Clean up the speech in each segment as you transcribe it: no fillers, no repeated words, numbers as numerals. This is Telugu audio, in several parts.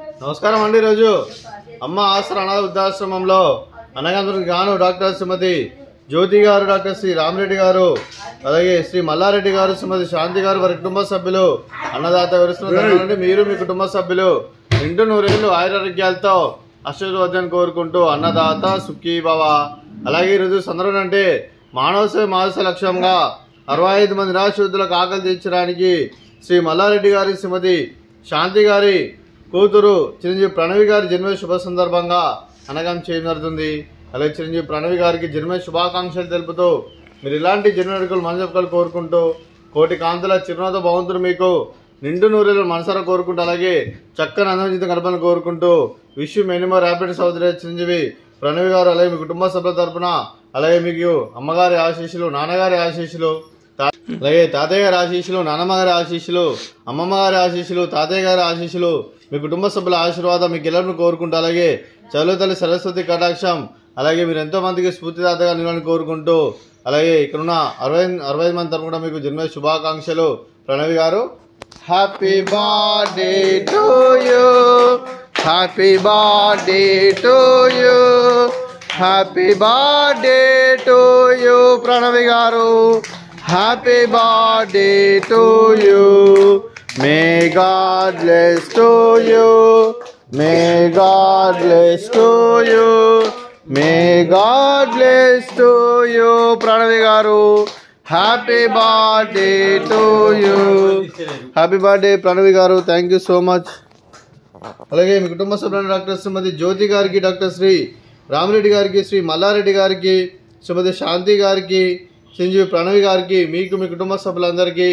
నమస్కారం అండి. ఈరోజు అమ్మ ఆసరా అనాథ వృద్ధాశ్రమంలో అనగాంధ్రునికి గాను డాక్టర్ శ్రీమతి జ్యోతి గారు, డాక్టర్ శ్రీ రామరెడ్డి గారు, అలాగే శ్రీ మల్లారెడ్డి గారు, శ్రీమతి శాంతి గారు, వారి కుటుంబ సభ్యులు అన్నదాత వివరిస్తున్నారు. మీరు మీ కుటుంబ సభ్యులు నిండు నూరేళ్లు ఆయురారోగ్యాలతో ఆశీర్వాదాన్ని కోరుకుంటూ అన్నదాత సుఖీ భవ. అలాగే ఈరోజు సందర్భం అంటే మానవ సేవ మానస లక్ష్యంగా 65 మంది నిరాశ్రితులకు ఆకలి తీర్చడానికి శ్రీ మల్లారెడ్డి గారి, శ్రీమతి శాంతి గారి కూతురు చిరంజీవి ప్రణవి గారి జన్మ శుభ సందర్భంగా అనగం చేయడం జరుగుతుంది. అలాగే చిరంజీవి ప్రణవి గారికి జన్మ శుభాకాంక్షలు తెలుపుతూ మీరు ఇలాంటి జన్మడుకులు మనసొక్కలు కోరుకుంటూ కోటి కాంతుల చిరునవ్వుతో భగవంతుడు మీకు నిండు నూరేళ్ళు మనసారా కోరుకుంటూ అలాగే చక్కని అందమైన గడపను కోరుకుంటూ విష్ మెనీ మోర్ హ్యాపీనెస్ సోదరి చిరంజీవి ప్రణవి గారు, అలాగే మీ కుటుంబ సభ్యుల తరఫున, అలాగే మీకు అమ్మగారి ఆశీస్సులు, నాన్నగారి ఆశీస్సులు, అలాగే తాతయ్య గారి ఆశీస్సులు, నాన్నమ్మ గారి ఆశీస్సులు, అమ్మమ్మ గారి ఆశీస్సులు, తాతయ్య గారి ఆశీస్సులు, మీ కుటుంబ సభ్యుల ఆశీర్వాదం మీకు ఎల్లరిని కోరుకుంటూ అలాగే చదువు తల్లి సరస్వతి కటాక్షం, అలాగే మీరు ఎంతో మందికి స్ఫూర్తిదాతగా నిలవని కోరుకుంటూ అలాగే ఇక్కడున్న 65 మంది తరఫున మీకు జన్మ శుభాకాంక్షలు. ప్రణవి గారు, happy birthday to you, happy birthday to you, happy birthday to you Pranavi గారు, happy birthday to you. May God bless to you, may God bless to you, may God bless to you Pranavi గారు, happy birthday to you. Happy birthday Pranavi గారు, థ్యాంక్ యూ సో మచ్. అలాగే మీ కుటుంబ సభ్యులైన డాక్టర్ శ్రీమతి జ్యోతి గారికి, డాక్టర్ శ్రీ రామరెడ్డి గారికి, శ్రీ మల్లారెడ్డి గారికి, శ్రీమతి శాంతి గారికి, చిరంజీవి ప్రణవి గారికి, మీకు మీ కుటుంబ సభ్యులందరికీ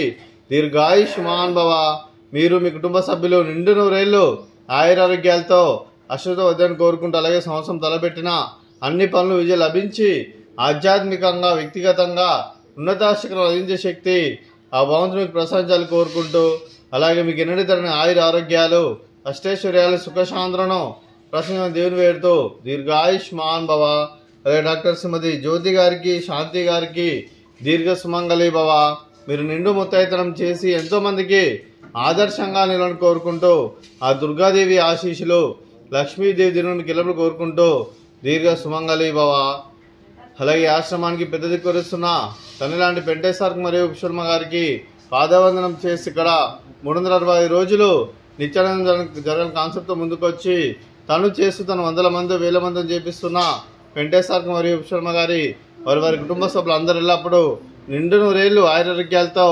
దీర్ఘాయుష్మాన్ భవ. మీరు మీ కుటుంబ సభ్యులు నిండు నూరేళ్లు ఆయురారోగ్యాలతో అశ్రుతో వద్దని కోరుకుంటూ అలాగే సంవత్సరం తలపెట్టిన అన్ని పనులు విజయం లభించి ఆధ్యాత్మికంగా వ్యక్తిగతంగా ఉన్నత శిఖరం అందించే శక్తి ఆ భగవంతుడు మీకు ప్రసాదించాలని కోరుకుంటూ అలాగే మీకు ఎన్నటి తరని ఆయుర ఆరోగ్యాలు, అష్టైశ్వర్యాలు, సుఖశాంతులను ప్రసన్న దేవుని వేడుతూ దీర్ఘాయుష్మాన్ భవ. అలాగే డాక్టర్ శ్రీమతి జ్యోతి గారికి, శాంతి గారికి దీర్ఘ సుమంగళి భవ. మీరు నిండు ముత్తైతనం చేసి ఎంతోమందికి ఆదర్శంగా నిలవని కోరుకుంటూ ఆ దుర్గాదేవి ఆశీస్సులు, లక్ష్మీదేవి దినుని కిలబులు కోరుకుంటూ దీర్ఘ సుమంగళి భవ. అలాగే ఆశ్రమానికి పెద్ద దిక్కురుస్తున్న తల్లి లాంటి పెంటేశ్వర్ మరియు విశ్వర్మ గారికి పాదవందనం చేసి ఇక్కడ 365 రోజులు నిత్యానందం జరగని కాన్సెప్ట్తో ముందుకొచ్చి తను చేస్తూ తను 100 మంది 1000 మందిని చేపిస్తున్న వెంకటేశ్వర మరియు విశ్వర్మ గారి వారి కుటుంబ సభ్యులు అందరూ ఎల్లప్పుడూ నిండు నూరేళ్లు ఆయురారోగ్యాలతో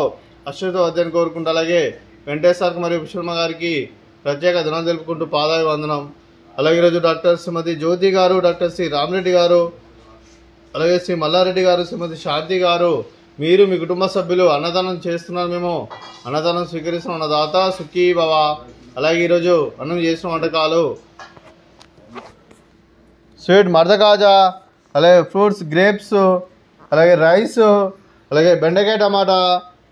అశ్రుతో వద్దని కోరుకుంటూ అలాగే వెంకటేశ్వర మరియు విశ్వర్మ గారికి ప్రత్యేక ధనం తెలుపుకుంటూ పాదాయ వందనం. అలాగే ఈరోజు డాక్టర్ శ్రీమతి జ్యోతి గారు, డాక్టర్ శ్రీ రామరెడ్డి గారు, అలాగే శ్రీ మల్లారెడ్డి గారు, శ్రీమతి శాంతి గారు, మీరు మీ కుటుంబ సభ్యులు అన్నదానం చేస్తున్నారు. మేము అన్నదానం స్వీకరిస్తున్న అన్నదాత సుఖీ భవ. అలాగే ఈరోజు అన్నం చేసిన వంటకాలు స్వీట్ మర్దకాజా, అలాగే ఫ్రూట్స్ గ్రేప్స్, అలాగే రైస్, అలాగే బెండకాయ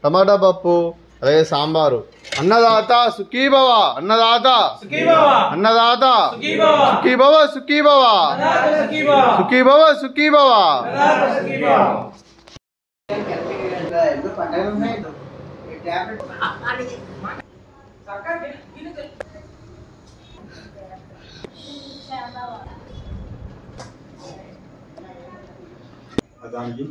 టమాటా పప్పు, అలాగే సాంబారు. అన్నదాత సుఖీ భవ, అన్నదాత అన్నదాత సుఖీ భవ, సుఖీ భవ, సుఖీ భవ, సుఖీ భవ. దానికి